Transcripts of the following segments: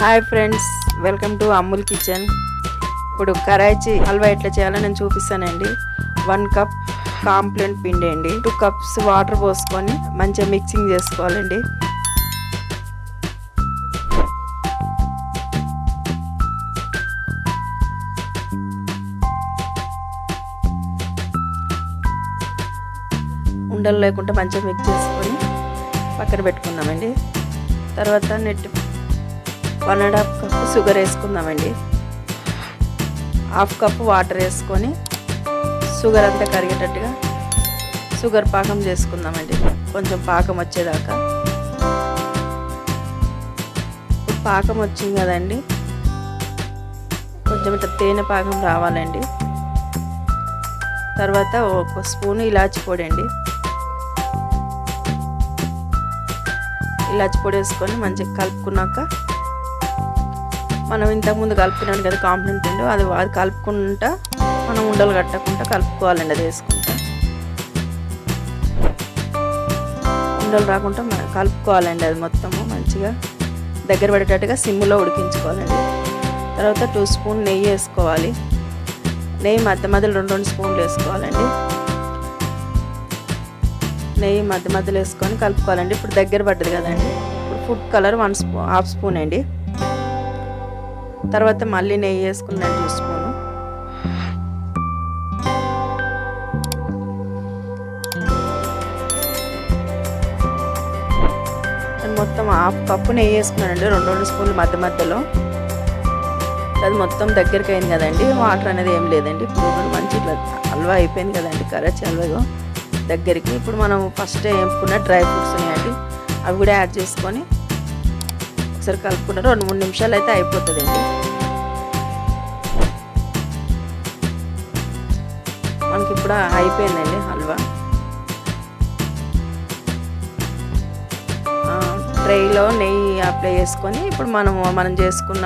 Hi friends, welcome to అమ్ముల్ kitchen. ఇప్పుడు కరాచీ హల్వా ఎట్లా చేయాలో నేను చూపిస్తానండి. 1 కప్ కాంప్లెన్ పిండి అండి, 2 కప్స్ వాటర్ పోసుకొని మంచిగా మిక్సింగ్ చేసుకోవాలండి. ఉండలు లేకుండా మంచిగా మిక్స్ చేసుకొని పక్కన పెట్టుకుందామండి. తర్వాత 1.5 కప్పు షుగర్ వేసుకుందామండి. 1/2 కప్పు వాటర్ వేసుకొని షుగర్ అంతా కరిగేటట్టుగా షుగర్ పాకం చేసుకుందామండి. కొంచెం పాకం వచ్చేదాకా. పాకం వచ్చింది కదండి, కొంచెం ఇట్లా తేనె పాకం రావాలండి. తర్వాత 1 స్పూన్ ఇలాచి పొడి అండి. ఇలాచి పొడి వేసుకొని మంచిగా కలుపుకున్నాక, మనం ఇంతకుముందు కలుపుకున్నాను కదా కాంప్లెన్ పిండి, అది కలుపుకుంటా మనం ఉండలు కట్టకుండా కలుపుకోవాలండి. అది వేసుకుంటా ఉండలు రాకుండా మనం కలుపుకోవాలండి. అది మొత్తము మంచిగా దగ్గర పడేటట్టుగా సిమ్లో ఉడికించుకోవాలండి. తర్వాత 2 స్పూన్ నెయ్యి వేసుకోవాలి. నెయ్యి మధ్యలో 2 స్పూన్లు వేసుకోవాలండి. నెయ్యి మధ్యలో వేసుకొని కలుపుకోవాలండి. ఇప్పుడు దగ్గర పడ్డది కదండి. ఇప్పుడు ఫుడ్ కలర్ 1/2 స్పూన్ అండి. తర్వాత మళ్ళీ నెయ్యి వేసుకున్నాను 2 స్పూను. మొత్తం 1/2 కప్పు నెయ్యి వేసుకున్నానండి, 2 స్పూన్లు మధ్యలో. అది మొత్తం దగ్గరికి అయింది కదండి, వాటర్ అనేది ఏం లేదండి. ఇప్పుడు మంచి ఇట్లా హల్వా అయిపోయింది కదండి, కరాచీ హల్వా దగ్గరికి. ఇప్పుడు మనం ఫస్ట్ వేపుకున్న డ్రై ఫ్రూట్స్ ఉన్నాయండి, అవి కూడా యాడ్ చేసుకొని ఒకసారి కలుపుకున్నారు. 2-3 నిమిషాలు అయితే అయిపోతుందండి. మనకి ఇప్పుడు అయిపోయిందండి హల్వా. ట్రేలో నెయ్యి అప్లై చేసుకొని ఇప్పుడు మనం చేసుకున్న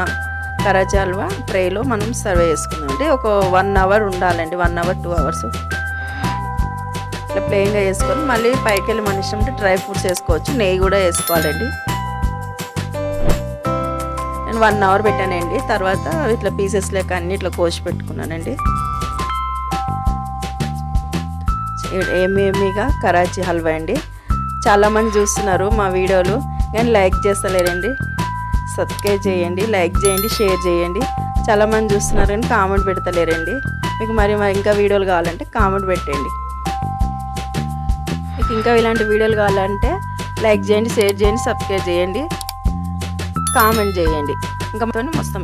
కరాచీ హల్వా ట్రేలో మనం సర్వ్ చేసుకుందాం. అంటే ఒక 1 అవర్ ఉండాలండి, 1 అవర్ 2 అవర్స్ ఇట్లా ప్లెయిన్గా వేసుకొని మళ్ళీ పైకి వెళ్ళి మన ఇష్టం ఉంటే డ్రై ఫ్రూట్స్ వేసుకోవచ్చు, నెయ్యి కూడా వేసుకోవాలండి. నేను 1 అవర్ పెట్టానండి. తర్వాత ఇట్లా పీసెస్ లెక్క అన్ని ఇట్లా కోసి పెట్టుకున్నానండి. ఏమేమిగా కరాచీ హల్వా అండి. చాలామంది చూస్తున్నారు మా వీడియోలు, కానీ లైక్ చేస్తలేరండి. సబ్స్క్రైబ్ చేయండి, లైక్ చేయండి, షేర్ చేయండి. చాలామంది చూస్తున్నారు కానీ కామెంట్ పెడతలేరండి. మీకు మరి ఇంకా వీడియోలు కావాలంటే కామెంట్ పెట్టండి. మీకు ఇంకా ఇలాంటి వీడియోలు కావాలంటే లైక్ చేయండి, షేర్ చేయండి, సబ్స్క్రైబ్ చేయండి, కామెంట్ చేయండి. ఇంకా మొత్తం